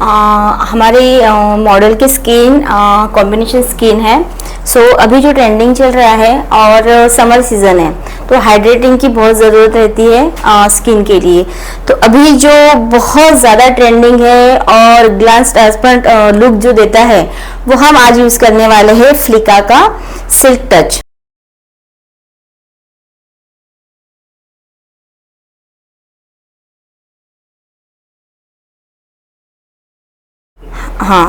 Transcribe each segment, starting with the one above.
हमारे मॉडल की skin combination skin है। अभी जो ट्रेंडिंग चल रहा है और समर सीज़न है तो हाइड्रेटिंग की बहुत ज़रूरत रहती है स्किन के लिए। तो अभी जो बहुत ज़्यादा ट्रेंडिंग है और ग्लास ट्रांसपेरेंट लुक जो देता है वो हम आज यूज़ करने वाले हैं फ्लिका का सिल्क टच। हाँ,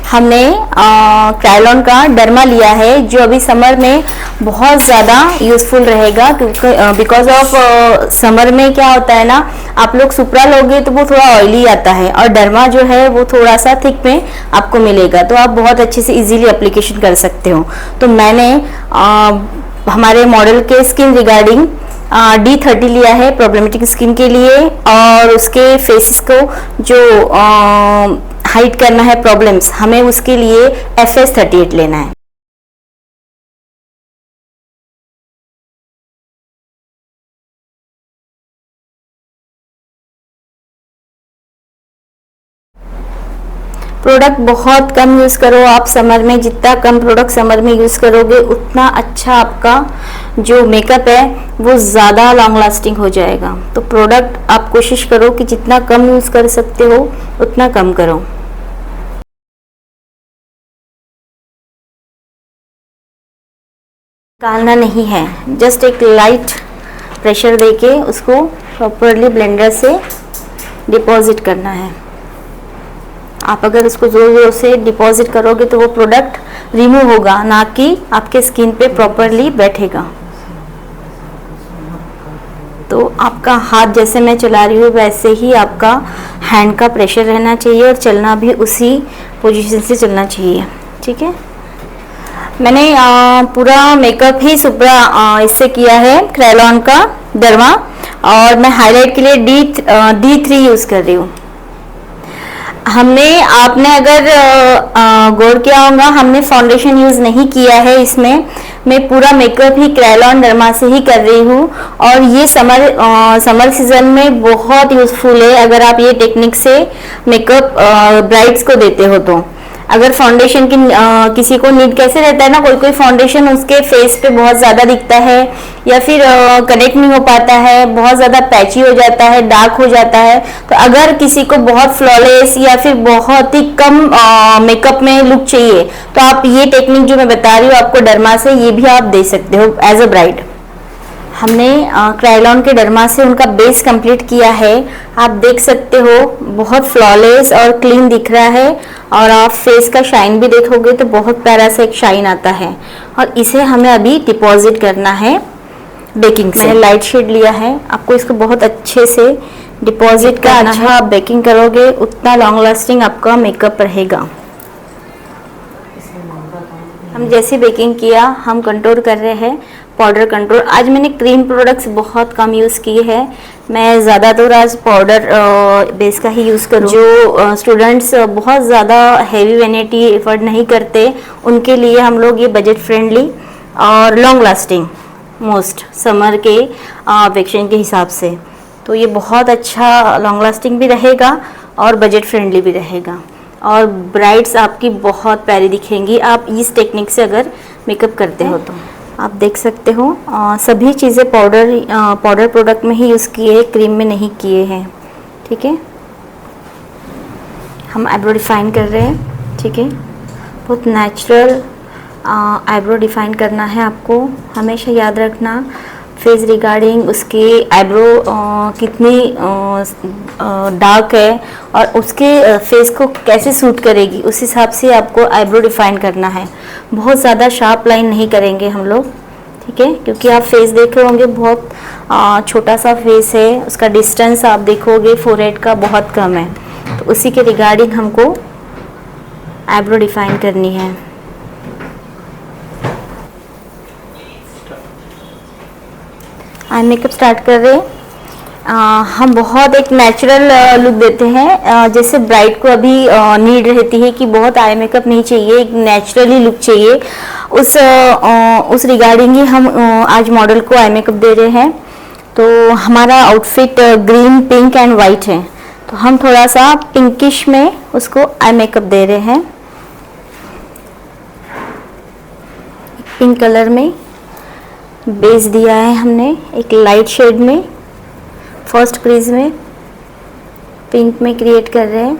हमने क्रायोलॉन का डर्मा लिया है जो अभी समर में बहुत ज़्यादा यूज़फुल रहेगा, क्योंकि बिकॉज ऑफ समर में क्या होता है ना, आप लोग सुप्रा लोगे तो वो थोड़ा ऑयली आता है और डर्मा जो है वो थोड़ा सा थिक में आपको मिलेगा, तो आप बहुत अच्छे से इजीली एप्लीकेशन कर सकते हो। तो मैंने हमारे मॉडल के स्किन रिगार्डिंग D30 लिया है प्रॉब्लमेटिक स्किन के लिए, और उसके फेसेस को जो हाइड करना है प्रॉब्लम्स, हमें उसके लिए FS38 लेना है। प्रोडक्ट बहुत कम यूज़ करो आप समर में, जितना कम प्रोडक्ट समर में यूज़ करोगे उतना अच्छा आपका जो मेकअप है वो ज़्यादा लॉन्ग लास्टिंग हो जाएगा। तो प्रोडक्ट आप कोशिश करो कि जितना कम यूज़ कर सकते हो उतना कम करो। निकालना नहीं है, जस्ट एक लाइट प्रेशर देके उसको प्रॉपरली ब्लेंडर से डिपॉजिट करना है। आप अगर उसको ज़ोर ज़ोर से डिपॉजिट करोगे तो वो प्रोडक्ट रिमूव होगा, ना कि आपके स्किन पे प्रॉपरली बैठेगा। तो आपका हाथ जैसे मैं चला रही हूँ वैसे ही आपका हैंड का प्रेशर रहना चाहिए और चलना भी उसी पोजीशन से चलना चाहिए, ठीक है। मैंने पूरा मेकअप ही सुप्रा इससे किया है, क्रायोलॉन का डर्मा, और मैं हाईलाइट के लिए D3 यूज़ कर रही हूँ। आपने अगर गौर किया होगा, हमने फाउंडेशन यूज़ नहीं किया है इसमें। मैं पूरा मेकअप ही क्रायोलॉन डर्मा से ही कर रही हूँ, और ये समर सीजन में बहुत यूज़फुल है अगर आप ये टेक्निक से मेकअप ब्राइड्स को देते हो। तो अगर फाउंडेशन की किसी को नीड कैसे रहता है ना, कोई फाउंडेशन उसके फेस पे बहुत ज़्यादा दिखता है या फिर कनेक्ट नहीं हो पाता है, बहुत ज़्यादा पैची हो जाता है, डार्क हो जाता है। तो अगर किसी को बहुत फ्लॉलेस या फिर बहुत ही कम मेकअप में लुक चाहिए तो आप ये टेक्निक जो मैं बता रही हूँ आपको डर्मा से, ये भी आप दे सकते हो एज अ ब्राइड। हमने क्रायोलॉन के डर्मा से उनका बेस कंप्लीट किया है। आप देख सकते हो बहुत फ्लॉलेस और क्लीन दिख रहा है, और आप फेस का शाइन भी देखोगे तो बहुत प्यारा सा एक शाइन आता है। और इसे हमें अभी डिपॉजिट करना है बेकिंग से। मैंने लाइट शेड लिया है, आपको इसको बहुत अच्छे से डिपॉजिट करना है। आप बेकिंग करोगे उतना लॉन्ग लास्टिंग आपका मेकअप रहेगा। हम जैसे बेकिंग किया, हम कंट्रोल कर रहे हैं पाउडर कंट्रोल। आज मैंने क्रीम प्रोडक्ट्स बहुत कम यूज़ किए हैं, मैं ज़्यादातर आज पाउडर बेस का ही यूज़ करूँ। जो स्टूडेंट्स बहुत ज़्यादा हैवी वैनिटी एफर्ट नहीं करते उनके लिए हम लोग ये बजट फ्रेंडली और लॉन्ग लास्टिंग मोस्ट समर के वेकेशन के हिसाब से, तो ये बहुत अच्छा लॉन्ग लास्टिंग भी रहेगा और बजट फ्रेंडली भी रहेगा, और ब्राइड्स आपकी बहुत प्यारी दिखेंगी आप इस टेक्निक से अगर मेकअप करते हो। तो आप देख सकते हो सभी चीज़ें पाउडर प्रोडक्ट में ही यूज़ किए हैं, क्रीम में नहीं किए हैं, ठीक है। हम आईब्रो डिफाइन कर रहे हैं, ठीक है। बहुत नेचुरल आईब्रो डिफाइन करना है आपको, हमेशा याद रखना फेस रिगार्डिंग उसके आईब्रो कितनी डार्क है और उसके फेस को कैसे सूट करेगी, उस हिसाब से आपको आईब्रो डिफाइन करना है। बहुत ज़्यादा शार्प लाइन नहीं करेंगे हम लोग, ठीक है, क्योंकि आप फेस देख रहे होंगे बहुत छोटा सा फेस है, उसका डिस्टेंस आप देखोगे फोरहेड का बहुत कम है, तो उसी के रिगार्डिंग हमको आईब्रो डिफाइन करनी है। आई मेकअप स्टार्ट कर रहे हैं। हम बहुत एक नेचुरल लुक देते हैं, जैसे ब्राइड को अभी नीड रहती है कि बहुत आई मेकअप नहीं चाहिए, एक नेचुरली लुक चाहिए, उस रिगार्डिंग ही हम आज मॉडल को आई मेकअप दे रहे हैं। तो हमारा outfit green, pink and white है, तो हम थोड़ा सा पिंकिश में उसको आई मेकअप दे रहे हैं। पिंक कलर में बेस दिया है हमने, एक लाइट शेड में, फर्स्ट क्रीज में पिंक में क्रिएट कर रहे हैं।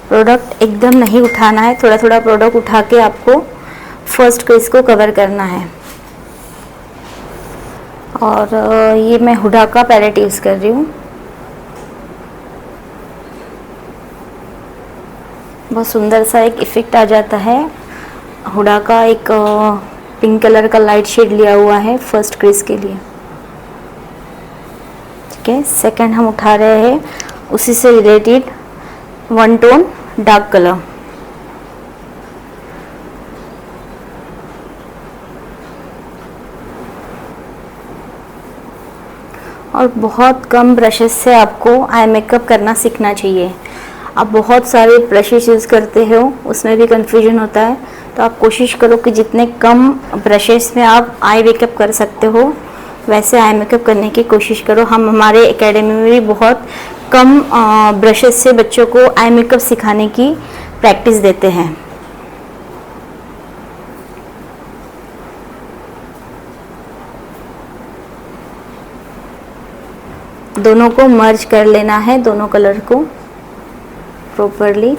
प्रोडक्ट एकदम नहीं उठाना है, थोड़ा थोड़ा प्रोडक्ट उठा के आपको फर्स्ट क्रीज को कवर करना है। और ये मैं हुडा का पैलेट यूज़ कर रही हूँ। बहुत सुंदर सा एक इफ़ेक्ट आ जाता है। हुडा का एक पिंक कलर का लाइट शेड लिया हुआ है फर्स्ट क्रीज के लिए। ठीक है, सेकंड हम उठा रहे हैं उसी से related one tone dark colour. और बहुत कम ब्रशेस से आपको आई मेकअप करना सीखना चाहिए। आप बहुत सारे ब्रशेस यूज़ करते हो, उसमें भी कंफ्यूजन होता है, तो आप कोशिश करो कि जितने कम ब्रशेस में आप आई मेकअप कर सकते हो वैसे आई मेकअप करने की कोशिश करो। हम हमारे एकेडमी में भी बहुत कम ब्रशेस से बच्चों को आई मेकअप सिखाने की प्रैक्टिस देते हैं। दोनों को मर्ज कर लेना है, दोनों कलर को प्रॉपरली।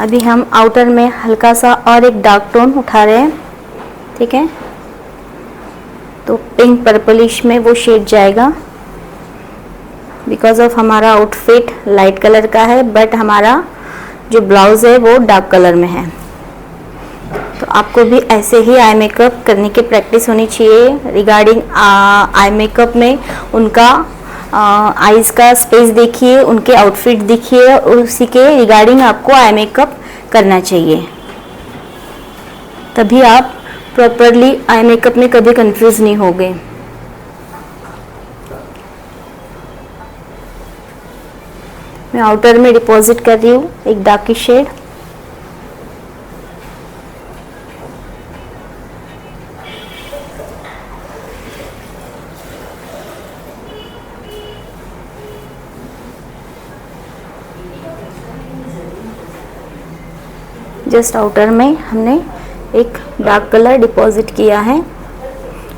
अभी हम आउटर में हल्का सा और एक डार्क टोन उठा रहे हैं। ठीक है, तो पिंक पर्पलिश में वो शेड जाएगा। बिकॉज ऑफ हमारा आउटफिट लाइट कलर का है, बट हमारा जो ब्लाउज है वो डार्क कलर में है। तो आपको भी ऐसे ही आई मेकअप करने की प्रैक्टिस होनी चाहिए। रिगार्डिंग आई मेकअप में उनका आईज का स्पेस देखिए, उनके आउटफिट देखिए, और उसी के रिगार्डिंग आपको आई मेकअप करना चाहिए। तभी आप प्रॉपरली आई मेकअप में कभी कंफ्यूज नहीं होगे। मैं आउटर में डिपॉजिट कर रही हूँ एक डार्किश शेड। जस्ट आउटर में हमने एक डार्क कलर डिपॉजिट किया है,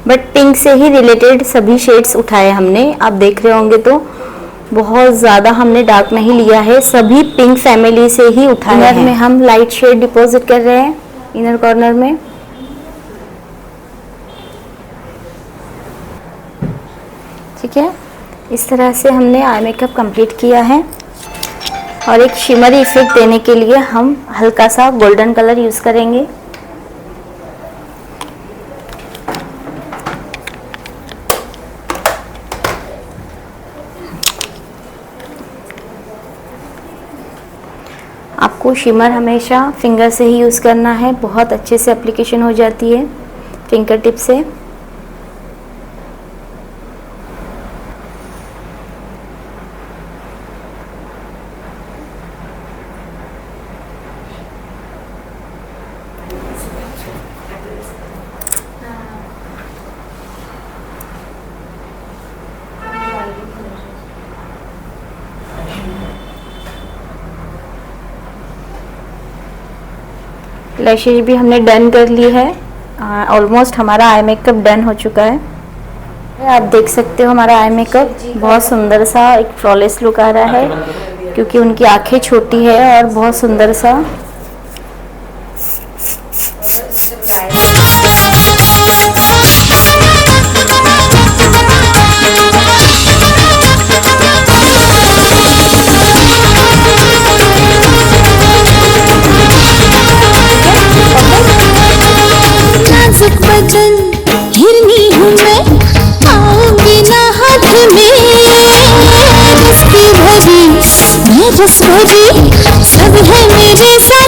बट पिंक से ही रिलेटेड सभी शेड्स उठाए हमने। आप देख रहे होंगे तो बहुत ज़्यादा हमने डार्क नहीं लिया है, सभी पिंक फैमिली से ही उठाए हैं। इनर में हम लाइट शेड डिपॉजिट कर रहे हैं, इनर कॉर्नर में। ठीक है, इस तरह से हमने आई मेकअप कंप्लीट किया है। और एक शिमरी इफेक्ट देने के लिए हम हल्का सा गोल्डन कलर यूज़ करेंगे। आपको शिमर हमेशा फिंगर से ही यूज़ करना है, बहुत अच्छे से एप्लीकेशन हो जाती है फिंगर टिप से। लैशेज भी हमने डन कर ली है। ऑलमोस्ट हमारा आई मेकअप डन हो चुका है। आप देख सकते हो हमारा आई मेकअप बहुत सुंदर सा एक फ्लॉलेस लुक आ रहा है, क्योंकि उनकी आंखें छोटी है और बहुत सुंदर सा। हिरनी हूँ मैं, आऊंगी ना हाथ में रस की भरी, मैं रस भरी, सब है मेरे साथ।